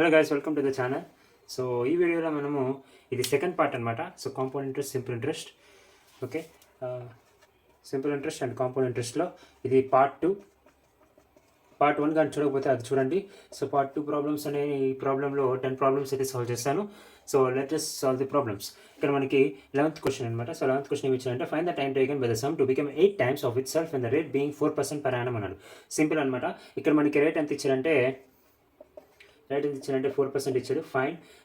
Hello guys, welcome to the channel. So ఈ వీడియోలో మనము ఇది సెకండ్ పార్ట్ అనమాట. So compound interest, simple interest. Okay, simple interest and compound ఇంట్రెస్ట్లో ఇది పార్ట్ 2. పార్ట్ 1 కానీ చూడకపోతే అది చూడండి. సో పార్ట్ 2 ప్రాబ్లమ్స్ అనే ఈ ప్రాబ్లంలో 10 ప్రాబ్లమ్స్ అయితే సాల్వ్ చేస్తాను. So let us solve the problems. ఇక్కడ మనకి 11th క్వశ్చన్ అనమాట. సో 11th క్వశ్చన్ ఏమి ఇచ్చారంటే find the time taken by the sum to become 8 times of it self and the rate being 4% per annum అన్నాడు. Simple అనమాట. ఇక్కడ మనకి rate ఎంత ఇచ్చారంటే 4% ఇచ్చాడు.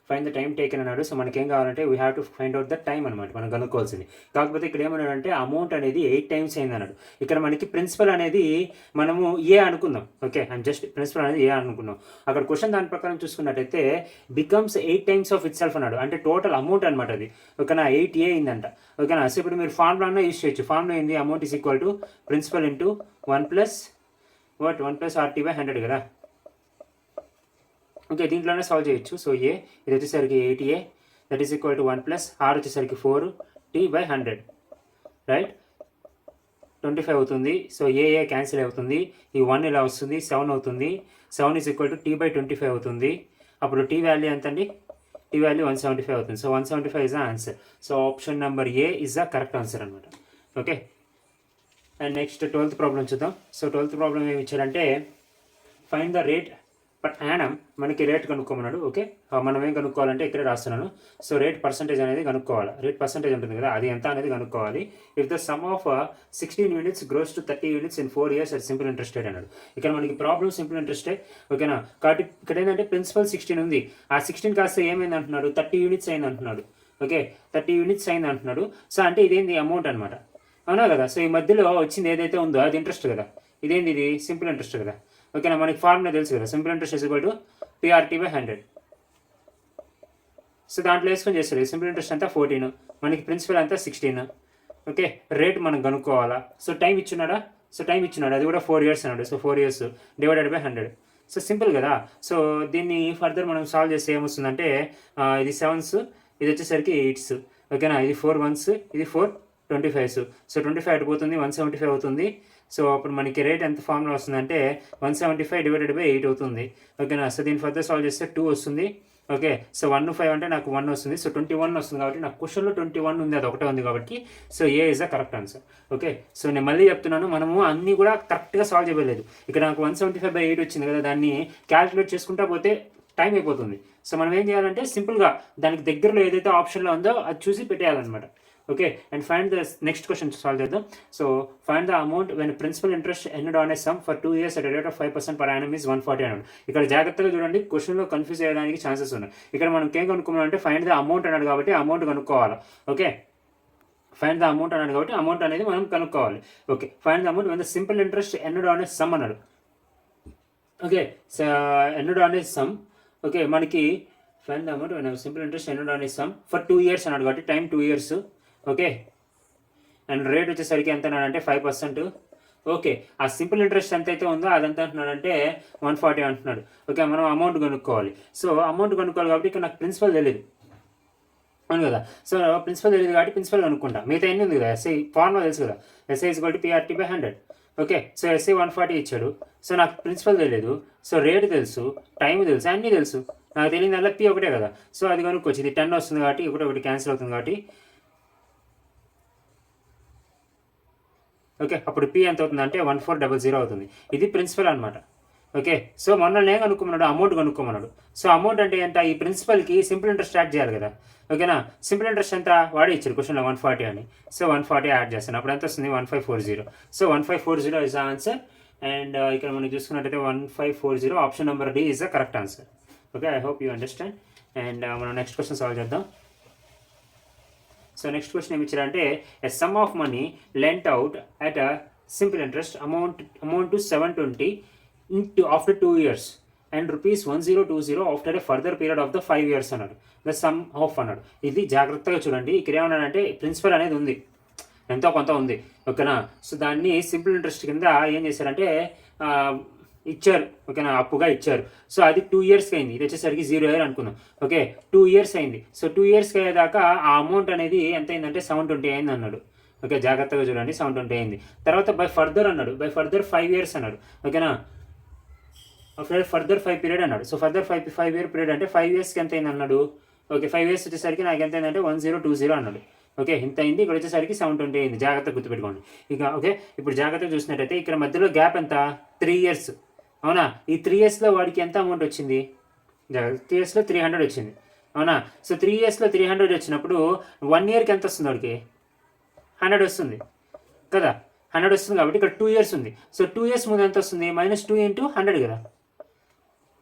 ఫైన్ ద టైం టేకెన్ అన్నాడు. సో మనకి ఏం కావాలంటే we have to find out the time అనమాట, మనం కనుక్కోవాల్సింది. కాకపోతే ఇక్కడ ఏమన్నాడంటే అమౌంట్ అనేది 8 times అయింది అన్నాడు. ఇక్కడ మనకి ప్రిన్సిపల్ అనేది మనము ఏ అనుకుందాం. ఓకే, అండ్ జస్ట్ ప్రిన్సిపల్ అనేది ఏ అనుకున్నాం. అక్కడ క్వశ్చన్ దాని ప్రకారం చూసుకున్నట్టయితే becomes 8 times of it self అన్నాడు. అంటే టోటల్ అమౌంట్ అనమాట అది. ఓకేనా, 8A అయిందంట. ఓకేనా, సో ఇప్పుడు మీరు ఫార్ములా యూజ్ చేయొచ్చు. ఫార్ములా ఏంది, amount is equal to principal into 1 + RT/100 కదా. ఓకే, దీంట్లోనే సాల్వ్ చేయొచ్చు. సో ఇది వచ్చేసరికి 8A that is equal to 1 + R వచ్చేసరికి 4T/100 రైట్, 25 అవుతుంది. సో ఏ క్యాన్సిల్ అవుతుంది. ఈ 1 ఇలా వస్తుంది, 7 అవుతుంది. 7 ఈజ్ ఈక్వల్ టు T/25 అవుతుంది. అప్పుడు T వాల్యూ ఎంత అండి? T వాల్యూ 175 అవుతుంది. So 175 is the answer. So option number A is the correct answer అనమాట. Okay, and next 12th problem చూద్దాం. సో 12th ప్రాబ్లం ఏమి ఇచ్చారంటే find the rate per annum. మనకి రేట్ కనుక్కోమన్నాడు. ఓకే, మనం ఏం కనుక్కోవాలంటే ఇక్కడే రాస్తున్నాను. సో రేట్ పర్సంటేజ్ అనేది కనుక్కోవాలి. రేట్ పర్సంటేజ్ ఉంటుంది కదా, అది ఎంత అనేది కనుక్కోవాలి. If the sum of 16 units gross to 30 units in 4 years at simple interest rate అన్నాడు. ఇక్కడ మనకి ప్రాబ్లం సింపుల్ ఇంట్రెస్టే. ఓకేనా, కాబట్టి ఇక్కడ ఏంటంటే ప్రిన్సిపల్ 16 ఉంది. ఆ 16 కాస్త ఏమైంది అంటున్నాడు, 30 units అయింది అంటున్నాడు. ఓకే, 30 units అయింది అంటున్నాడు. సో అంటే ఇదేంది, అమౌంట్ అనమాట. అవునా కదా. సో ఈ మధ్యలో వచ్చింది ఏదైతే ఉందో అది ఇంట్రెస్ట్ కదా. ఇదేంది, ఇది సింపుల్ ఇంట్రెస్ట్ కదా. ఓకేనా, మనకి ఫార్ములా తెలుసు కదా, simple interest is equal to PRT/100. So దాంట్లో వేసుకొని చేస్తారు. సింపుల్ ఇంట్రెస్ట్ అంతా 14, మనకి ప్రిన్సిపల్ అంతా 16. ఓకే, రేట్ మనం కనుక్కోవాలా. సో టైం ఇచ్చున్నాడా, అది కూడా 4 years అన్నాడు. So 4 years /100. సో సింపుల్ కదా. సో దీన్ని ఫర్దర్ మనం సాల్వ్ చేస్తే ఏమొస్తుందంటే ఇది 7s, ఇది వచ్చేసరికి 8s. ఓకేనా, ఇది 4 1s, ఇది 4 25s. సో 25 అడిపోతుంది, 175 అవుతుంది. సో అప్పుడు మనకి రేట్ ఎంత ఫార్ములా వస్తుందంటే 175 / 8 అవుతుంది. ఓకేనా, సో దీన్ని ఫర్దర్ సాల్వ్ చేస్తే 2 వస్తుంది. ఓకే, సో 1 5 అంటే నాకు 1 వస్తుంది. సో 21 వస్తుంది. కాబట్టి నాకు క్వశ్చన్లో 21 ఉంది, అది ఒకటే ఉంది. కాబట్టి so A is the correct answer. Okay, so నేను మళ్ళీ చెప్తున్నాను, మనము అన్నీ కూడా కరెక్ట్గా సాల్వ్ చేయలేదు. ఇక్కడ నాకు 175/8 వచ్చింది కదా, దాన్ని క్యాలిక్యులేట్ చేసుకుంటా పోతే టైం అయిపోతుంది. సో మనం ఏం చేయాలంటే సింపుల్గా దానికి దగ్గరలో ఏదైతే ఆప్షన్లో ఉందో అది చూసి పెట్టేయాలన్నమాట. Okay, and find the next question solve చేద్దాం. So find the amount when principal interest earned on a sum for 2 years at a rate of 5% per annum is 140 అన్నాడు. ఇక్కడ జాగ్రత్తగా చూడండి, క్వశ్చన్లో కన్ఫ్యూజ్ అయ్యడానికి ఛాన్సెస్ ఉన్నాయి. ఇక్కడ మనం ఏం కనుక్కోవాలంటే ఫైండ్ ద అమౌంట్ అన్నాడు కాబట్టి అమౌంట్ కనుక్కోవాలి. ఓకే, ఫైండ్ ద అమౌంట్ అన్నాడు కాబట్టి అమౌంట్ అనేది మనం కనుక్కోవాలి. Okay, find the amount when the simple interest earned on a sum అన్నాడు. Okay, earned on a sum. Okay, మనకి find the amount when simple interest earned on a sum for 2 years అన్నాడు కాబట్టి time 2 years. Okay, and rate వచ్చేసరికి ఎంత అన్నాడంటే 5%. Okay, ఆ simple interest ఎంత అయితే ఉందో అదంతా అంటున్నాడంటే 140 అంటున్నాడు. ఓకే, మనం అమౌంట్ కనుక్కోవాలి. సో అమౌంట్ కనుక్కోవాలి కాబట్టి ఇక్కడ నాకు ప్రిన్సిపల్ తెలియదు, అవును కదా. సో ప్రిన్సిపల్ తెలియదు కాబట్టి ప్రిన్సిపల్ కనుక్కుంటా. మిగతా ఎన్ని ఉంది కదా, ఎస్ఐ ఫార్ములా తెలుసు కదా, SI is equal to PRT/100. Okay, so SI 140 ఇచ్చాడు. సో నాకు ప్రిన్సిపల్ తెలియదు, సో రేట్ తెలుసు, టైం తెలుసు, అన్నీ తెలుసు. నాకు తెలియని దాంట్లో P ఒకటే కదా. సో అది కనుక్కోవచ్చు. ఇది 10 వస్తుంది కాబట్టి ఒకటి క్యాన్సిల్ అవుతుంది కాబట్టి. ఓకే, అప్పుడు P ఎంత అవుతుంది అంటే 1400 అవుతుంది. ఇది ప్రిన్సిపల్ అనమాట. ఓకే, సో మొన్న నేను కనుక్కోమన్నాడు, అమౌంట్ కనుక్కోమన్నాడు. సో అమౌంట్ అంటే ఎంత, ఈ ప్రిన్సిపల్కి సింపుల్ ఇంట్రెస్ట్ యాడ్ చేయాలి కదా. ఓకేనా, సింపుల్ ఇంట్రెస్ట్ ఎంత వాడే ఇచ్చారు క్వశ్చన్లో 140 అని. సో 140 యాడ్ చేస్తాను, అప్పుడు ఎంత వస్తుంది 1540. So 1540 is the answer. And ఇక్కడ మనం చూసుకున్నట్టయితే 1540 option number D is the correct answer. Okay, I hope you understand. And మనం నెక్స్ట్ క్వశ్చన్ సాల్వ్ చేద్దాం. సో నెక్స్ట్ క్వశ్చన్ ఏమి ఇచ్చారంటే a sum of money lent out at a simple interest amount to 720 into after 2 years and ₹1020 after a further period of the 5 years అన్నాడు. The sum of అన్నాడు. ఇది జాగ్రత్తగా చూడండి. ఇక్కడ ఏమన్నాడంటే ప్రిన్సిపల్ అనేది ఉంది, ఎంతో కొంత ఉంది. ఓకేనా, సో దాన్ని సింపుల్ ఇంట్రెస్ట్ కింద ఏం చేశారంటే ఇచ్చారు. ఓకేనా, అప్పుగా ఇచ్చారు. సో అది 2 years అయింది. ఇది వచ్చేసరికి 0 year అనుకుందాం. ఓకే, 2 years అయింది. సో 2 years అయ్యేదాకా ఆ అమౌంట్ అనేది ఎంత అయిందంటే 720 అయింది అన్నాడు. ఓకే, జాగ్రత్తగా చూడండి, 720 అయింది. తర్వాత బై ఫర్దర్ అన్నాడు, బై ఫర్దర్ 5 years అన్నాడు. ఓకేనా, ఫర్దర్ 5 పీరియడ్ అన్నాడు. సో ఫర్దర్ 5 ఇయర్ పీరియడ్ అంటే 5 ఇయర్స్కి ఎంత అయింది అన్నాడు. ఓకే 5 ఇయర్స్ వచ్చేసరికి నాకు ఎంత అయిందంటే 1020 అన్నాడు. ఓకే ఇంత అయింది. ఇక్కడ వచ్చేసరికి 720 అయింది. జాగ్రత్తగా గుర్తుపెట్టుకోండి. ఇక ఓకే ఇప్పుడు జాగ్రత్తగా చూసినట్టయితే ఇక్కడ మధ్యలో గ్యాప్ ఎంత 3 ఇయర్స్. అవునా, ఈ 3 ఇయర్స్లో వాడికి ఎంత అమౌంట్ వచ్చింది, 3 ఇయర్స్లో 300 వచ్చింది. అవునా, సో 3 ఇయర్స్లో 300 వచ్చినప్పుడు 1 ఇయర్కి ఎంత వస్తుంది వాడికి 100 వస్తుంది కదా. 100 వస్తుంది కాబట్టి ఇక్కడ 2 ఇయర్స్ ఉంది. సో 2 ఇయర్స్ ముందు ఎంత వస్తుంది, -2 × 100 కదా.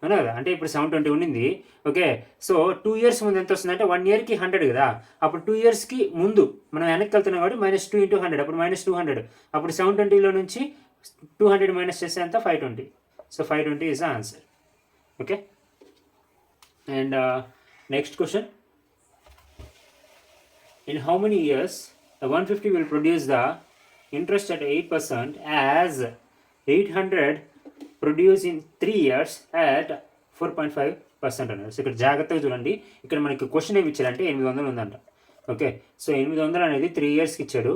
అవునా కదా, అంటే ఇప్పుడు 720 ఉండింది. ఓకే సో 2 ఇయర్స్ ముందు ఎంత వస్తుంది అంటే 1 ఇయర్కి 100 కదా. అప్పుడు 2 ఇయర్స్కి ముందు మనం వెనక్కి వెళ్తున్నాం కాబట్టి -2 × 100, అప్పుడు -200. అప్పుడు 720లో నుంచి 200 మైనస్ చేస్తే ఎంత 520. So 520 is the answer. Okay and next question, in how many years the 150 will produce the interest at 8% as 800 produce in 3 years at 4.5% అన్నారు. సో ఇక్కడ జాగ్రత్తగా చూడండి. ఇక్కడ మనకి క్వశ్చన్ ఏమి ఇచ్చారంటే 800 ఉందంట. ఓకే సో 800 అనేది 3 ఇయర్స్కి ఇచ్చాడు.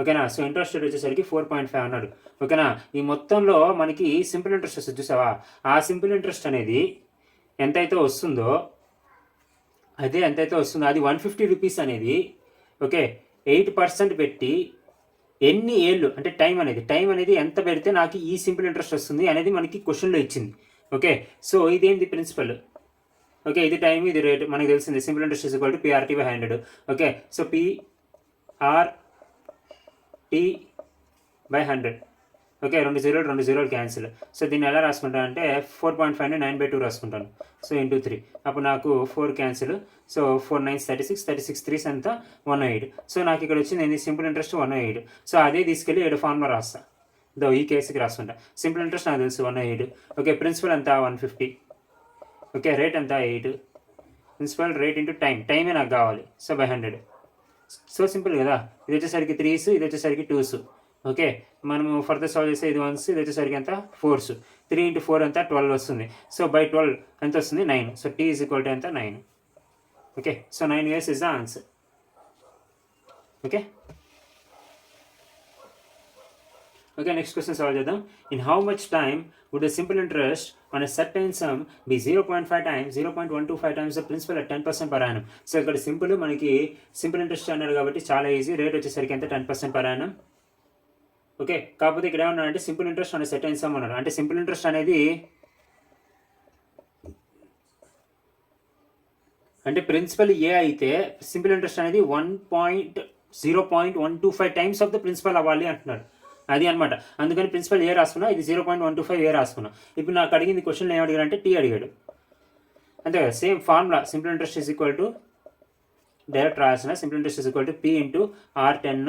ఓకేనా, సో ఇంట్రెస్ట్ రేట్ వచ్చేసరికి 4.5 అన్నాడు. ఓకేనా, ఈ మొత్తంలో మనకి సింపుల్ ఇంట్రెస్ట్ వస్తుంది చూసావా, ఆ సింపుల్ ఇంట్రెస్ట్ అనేది ఎంతైతే వస్తుందో అది 150 రూపీస్ అనేది ఓకే 8% పెట్టి ఎన్ని ఏళ్ళు అంటే టైం అనేది ఎంత పెడితే నాకు ఈ సింపుల్ ఇంట్రెస్ట్ వస్తుంది అనేది మనకి క్వశ్చన్లో ఇచ్చింది. ఓకే సో ఇదేంటి ప్రిన్సిపల్. ఓకే ఇది టైం, ఇది రేట్ మనకి తెలిసింది. Simple interest is equal to PRT/100. Okay so PRT/100. Okay 2 0 cancel. So దీన్ని ఎలా రాసుకుంటాను అంటే 4.5ని 9/2 రాసుకుంటాను. సో ఇంటూ 3 అప్పుడు నాకు 4 క్యాన్సిల్. సో 4 9 36 3 అంతా 108. సో నాకు ఇక్కడ వచ్చింది సింపుల్ ఇంట్రెస్ట్ 108. సో అదే తీసుకెళ్ళి 7 ఫార్ములా రాస్తా. ఈ కేసుకి రాసుకుంటా. సింపుల్ ఇంట్రెస్ట్ నాకు తెలుసు 108. ఓకే ప్రిన్సిపల్ అంతా 150. ఓకే రేట్ అంతా 8. ప్రిన్సిపల్ రేట్ ఇంటూ టైమే నాకు కావాలి. సో 100. సో సింపుల్ కదా. ఇది వచ్చేసరికి 3s, ఇది వచ్చేసరికి 2s. ఓకే మనము ఫర్దర్ సాల్వ్ చేస్తే ఇది 1s, ఇది వచ్చేసరికి ఎంత 4s. 3 × 4 అంతా 12 వస్తుంది. సో 12 ఎంత వస్తుంది 9. So T is equal to ఎంత 9. Okay so 9 years is the answer. Okay next question solve చేద్దాం. In how much time would the simple interest on a certain sum be 0.5 times 0.125 times the principal at 10% per annum. So ఇక్కడ మనకి simple interest అన్నాడు కాబట్టి చాలా easy. Rate వచ్చేసరికి ఎంత 10% per annum. Okay కాకపోతే ఇక్కడ ఏమన్నాడంటే సింపుల్ ఇంట్రెస్ట్ అనే సర్టైన్ సమ్ అన్నాడు. అంటే సింపుల్ ఇంట్రెస్ట్ అనేది అంటే ప్రిన్సిపల్ ఏ అయితే సింపుల్ ఇంట్రెస్ట్ అనేది 0.125 times ఆఫ్ ద ప్రిన్సిపల్ అవ్వాలి అంటున్నాడు. అది అనమాట. అందుకని ప్రిన్సిపల్ ఏ రాసుకున్నా, ఇది 0.125 ఏ రాసుకున్నా. ఇప్పుడు నాకు అడిగింది క్వశ్చన్లో ఏం అడిగాడు అంటే T అడిగాడు. అంతే కదా, same formula. Simple interest is equal to direct రాసిన simple interest is equal to P × R10.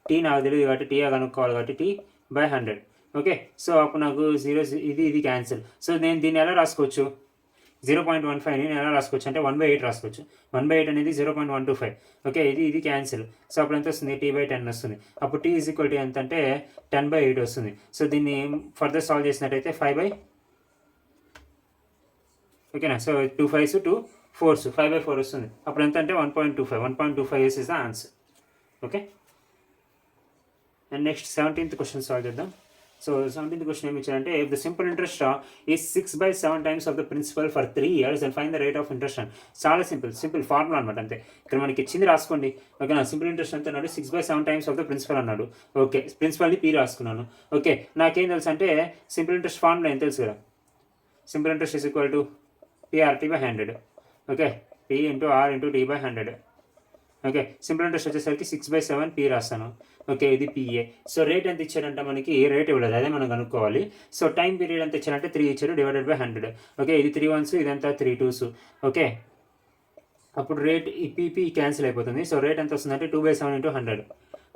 T నాకు తెలియదు కాబట్టి T కనుక్కోవాలి కాబట్టి T/100. ఓకే సో అప్పుడు నాకు 0 ఇది క్యాన్సిల్. సో నేను దీన్ని ఎలా రాసుకోవచ్చు, 0.15ని నేను ఎలా రాసుకోవచ్చు అంటే 1/8 రాసుకోవచ్చు. 1/8 అనేది 0.125. ఓకే ఇది క్యాన్సిల్. సో అప్పుడు ఎంత వస్తుంది T/10 వస్తుంది. అప్పుడు T ఈజ్ ఈక్వల్ టు ఎంత అంటే 10/8 వస్తుంది. సో దీన్ని ఫర్దర్ సాల్వ్ చేసినట్టయితే 5/, ఓకేనా. సో 2 5s 2 4s 5/4 వస్తుంది. అప్పుడు ఎంత అంటే 1.25 is the answer. Okay and next 17th question solve చేద్దాం. సో 17th క్వశ్చన్ ఏమి ఇచ్చారంటే if the simple interest is 6/7 times of the principal for 3 years and find the rate of interest అని. చాలా simple formula అనమాట. అంతే ఇక్కడ మనకి ఇచ్చింది రాసుకోండి. ఓకేనా సింపుల్ ఇంట్రెస్ట్ ఎంత అన్నాడు 6/7 times ఆఫ్ ద ప్రిన్సిపల్ అన్నాడు. ఓకే ప్రిన్సిపల్ని P రాసుకున్నాను. ఓకే నాకేం తెలుసు అంటే సింపుల్ ఇంట్రెస్ట్ ఫార్ములా ఏం తెలుసు కదా, simple interest is equal to PRT/100. Okay P × R × T/100. Okay simple interest వచ్చేసరికి 6/7 P రాస్తాను. ఓకే ఇది PA. సో రేట్ ఎంత ఇచ్చారంటే మనకి రేట్ ఇవ్వలేదు, అదే మనం కనుక్కోవాలి. సో టైం పీరియడ్ ఎంత ఇచ్చారంటే 3 ఇచ్చారు /100. ఓకే ఇది 3 1s, ఇదంతా 3 2s. ఓకే అప్పుడు రేట్ ఈ PP క్యాన్సిల్ అయిపోతుంది. సో రేట్ ఎంత వస్తుందంటే 2/7 × 100.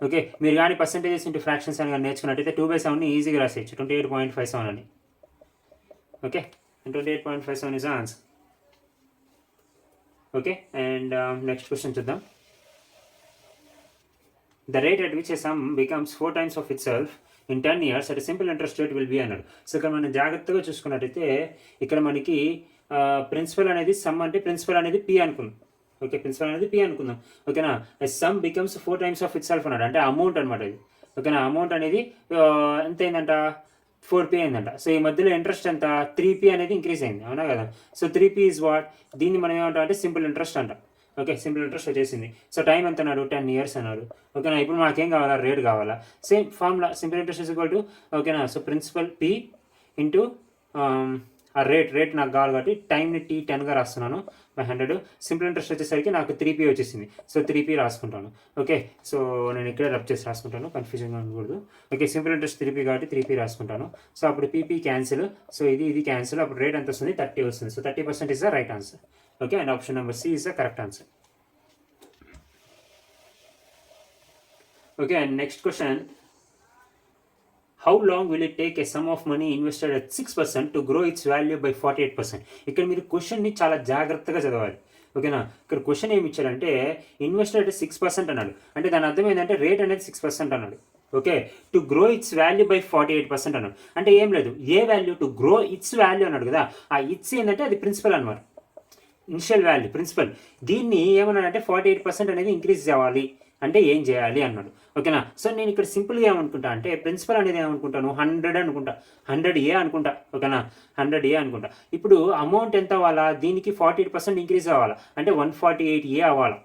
ఓకే మీరు కానీ పర్సెంటేజెస్ ఇంటూ ఫ్రాక్షన్స్ అని కానీ నేర్చుకున్నట్టయితే 2/7ని ఈజీగా రాసేయచ్చు 28.57 అని. Okay 28.57 is answer. Okay and next question చూద్దాం. The rate at which a sum becomes 4 times of itself in 10 years at a simple interest rate will be అన్నాడు. సో ఇక్కడ మనం జాగ్రత్తగా చూసుకున్నట్టయితే ఇక్కడ మనకి ప్రిన్సిపల్ అనేది సమ్ అంటే ప్రిన్సిపల్ అనేది P అనుకుందాం. ఓకే ప్రిన్సిపల్ అనేది P అనుకుందాం. ఓకేనా some becomes 4 times of itself అన్నాడు. అంటే అమౌంట్ అనమాట ఇది. ఓకేనా అమౌంట్ అనేది ఎంత అయిందంట 4p అయిందంట. సో ఈ మధ్యలో ఇంట్రెస్ట్ ఎంత 3p అనేది ఇంక్రీజ్ అయింది, అవునా కదా. సో 3p ఈజ్ వాట్, దీన్ని మనం ఏమంటాం అంటే సింపుల్ ఇంట్రెస్ట్ అంట. ఓకే, సింపుల్ ఇంట్రెస్ట్ వచ్చేసింది. సో టైం ఎంత అన్నాడు 10 years అన్నాడు. ఓకేనా, ఇప్పుడు మాకేం కావాలా, రేట్ కావాలా. Same formula, simple interest is equal to, ఓకేనా. సో ప్రిన్సిపల్ p ఇంటూ ఆ రేట్ నాకు కావాలి కాబట్టి టైంని t10గా రాస్తున్నాను బై 100. సింపుల్ ఇంట్రెస్ట్ వచ్చేసరికి నాకు 3p వచ్చేసింది. సో 3p రాసుకుంటాను. ఓకే, సో నేను ఇక్కడే రబ్ చేసి రాసుకుంటాను, కన్ఫ్యూజన్గా ఉండకూడదు. ఓకే, సింపుల్ ఇంట్రెస్ట్ 3p కాబట్టి 3p రాసుకుంటాను. సో అప్పుడు p క్యాన్సిల్, సో ఇది క్యాన్సిల్, అప్పుడు రేట్ ఎంత వస్తుంది 30 వస్తుంది. So 30% is the right answer. Okay, and option number C is the correct answer. Okay, and next question, how long will it take a sum of money invested at 6% to grow its value by 48%? ఇక్కడ మీరు క్వశ్చన్ని చాలా జాగ్రత్తగా చదవాలి. ఓకేనా, ఇక్కడ question ఏమి ఇచ్చారంటే ఇన్వెస్టెడ్ 6% అన్నాడు. అంటే దాని అర్థం ఏంటంటే రేట్ అనేది 6% అన్నాడు. Okay, to grow its value by 48% అన్నాడు. అంటే ఏం లేదు, ఏ value, to grow its value అన్నాడు కదా. ఆ ఇట్స్ ఏంటంటే అది ప్రిన్సిపల్ అనమాట, ఇనిషియల్ వాల్యూ ప్రిన్సిపల్. దీన్ని ఏమన్నాడంటే 48% అనేది ఇంక్రీజ్ అవ్వాలి అంటే ఏం చేయాలి అన్నాడు. ఓకేనా, సో నేను ఇక్కడ సింపుల్గా ఏమనుకుంటా అంటే ప్రిన్సిపల్ అనేది ఏమనుకుంటాను 100 అనుకుంటా, 100A అనుకుంటా. ఓకేనా, 100A అనుకుంటా. ఇప్పుడు అమౌంట్ ఎంత అవ్వాలా, దీనికి 48% ఇంక్రీజ్ అవ్వాలా అంటే 148A అవ్వాలి.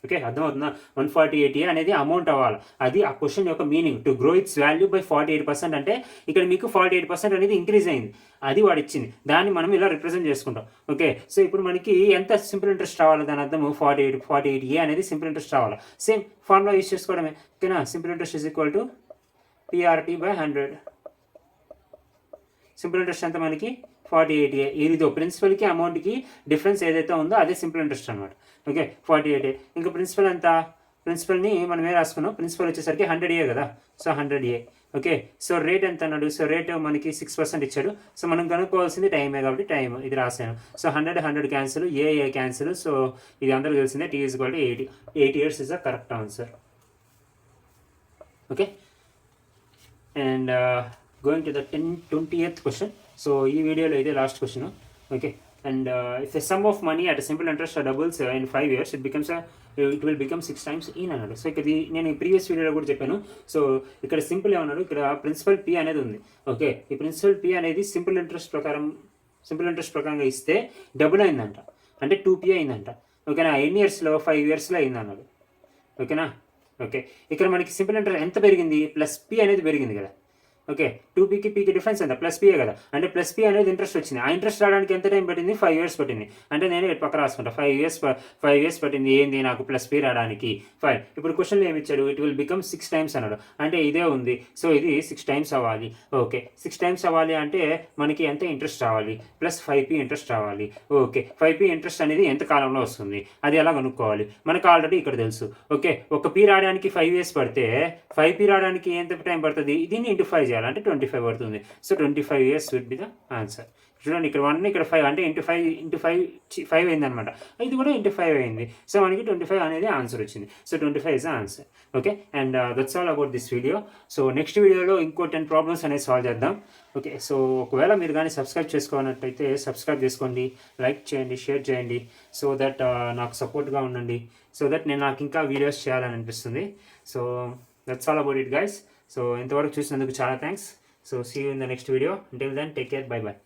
ఓకే, అర్థమవుతుందా, 148A అనేది అమౌంట్ అవ్వాలి. అది ఆ క్వశ్చన్ యొక్క meaning. To grow its value by 48% అంటే ఇక్కడ మీకు 48% అనేది ఇంక్రీజ్ అయింది, అది వాడు ఇచ్చింది. దాన్ని మనం ఇలా రిప్రజెంట్ చేసుకుంటాం. ఓకే, సో ఇప్పుడు మనకి ఎంత సింపుల్ ఇంట్రెస్ట్ రావాలి, దాని అర్థము 48A అనేది సింపుల్ ఇంట్రెస్ట్ రావాలి. సేమ్ ఫార్ములా యూస్ చేసుకోవడమే. ఓకేనా, simple interest is equal to PRT by 100. Simple interest ఎంత మనకి 48A. ఇదిదో ప్రిన్సిపల్కి అమౌంట్కి డిఫరెన్స్ ఏదైతే ఉందో అదే సింపుల్ ఇంట్రెస్ట్ అనమాట. Okay, 48A. ఇంకా ప్రిన్సిపల్ ఎంత, ప్రిన్సిపల్ని మనం ఏ రాసుకున్నాం, ప్రిన్సిపల్ వచ్చేసరికి 100A కదా. So 100A. Okay, so rate ఎంత అన్నాడు, సో రేట్ మనకి 6% ఇచ్చాడు. సో మనం కనుక్కోవాల్సింది టైమే కాబట్టి టైం ఇది రాసాను. సో 100 క్యాన్సిల్, ఏ క్యాన్సిల్. సో ఇది అందరికీ తెలిసిందే, T is equal to 80. 8 years is the correct answer. Okay, and going to the 20th question. So ఈ వీడియోలో ఇదే last question. Okay, and if a sum of money at simple interest doubles in 5 years, it will become 6 times in అన్నాడు. So ఇక్కడ నేను previous వీడియోలో కూడా చెప్పాను. So ఇక్కడ సింపుల్ ఏమన్నాడు, ఇక్కడ ప్రిన్సిపల్ P అనేది ఉంది. ఓకే, ఈ ప్రిన్సిపల్ P అనేది సింపుల్ ఇంట్రెస్ట్ ప్రకారంగా ఇస్తే డబుల్ అయిందంట, అంటే 2P అయిందంట. ఓకేనా, ఎన్ని ఇయర్స్లో 5 yearsలో అయింది అన్నాడు. ఓకేనా, ఓకే, ఇక్కడ మనకి సింపుల్ ఇంట్రెస్ట్ ఎంత పెరిగింది, ప్లస్ P అనేది పెరిగింది కదా. ఓకే, 2Pకి Pకి డిఫరెన్స్ ఎంత, ప్లస్ P కదా. అంటే ప్లస్ P అనేది ఇంట్రెస్ట్ వచ్చింది. ఆ ఇంట్రెస్ట్ రావడానికి ఎంత టైం పట్టింది, 5 years పట్టింది. అంటే నేను ఇటు పక్క రాసుకుంటా, 5 years పట్టింది ఏంది నాకు ప్లస్ P రావడానికి. ఫైన్, ఇప్పుడు క్వశ్చన్లో ఏమి ఇచ్చాడు, ఇట్ విల్ బికమ్ 6 times అన్నాడు. అంటే ఇదే ఉంది, సో ఇది 6 times అవ్వాలి. ఓకే, 6 times అవ్వాలి అంటే మనకి ఎంత ఇంట్రెస్ట్ రావాలి, ప్లస్ 5P ఇంట్రెస్ట్ రావాలి. ఓకే, 5P ఇంట్రెస్ట్ అనేది ఎంత కాలంలో వస్తుంది, అది ఎలా కనుక్కోవాలి, మనకు ఆల్రెడీ ఇక్కడ తెలుసు. ఓకే, ఒక P రావడానికి 5 years పడితే 5P రావడానికి ఎంత టైం పడుతుంది, దీన్ని ఇంటూ 5 చేయాలంటే 25 పడుతుంది. So 25 years will be the answer. చూడండి, ఇక్కడ 1 ఇక్కడ 5 అంటే ఇంటూ 5 అయిందనమాట. ఇది కూడా ఇంటూ 5 అయింది. సో మనకి 25 అనేది ఆన్సర్ వచ్చింది. So 25 is the answer. Okay, and that's all about this video. So next వీడియోలో ఇంకో 10 ప్రాబ్లమ్స్ అనేది సాల్వ్ చేద్దాం. ఓకే, సో ఒకవేళ మీరు కానీ సబ్స్క్రైబ్ చేసుకోనట్టయితే సబ్స్క్రైబ్ చేసుకోండి, లైక్ చేయండి, షేర్ చేయండి. సో దట్ నాకు సపోర్ట్గా ఉండండి. సో దట్ నాకు ఇంకా వీడియోస్ చేయాలని అనిపిస్తుంది. So that's all about it guys. So ఇంతవరకు చూసినందుకు చాలా thanks. So see you in the next video. Until then, take care. Bye bye.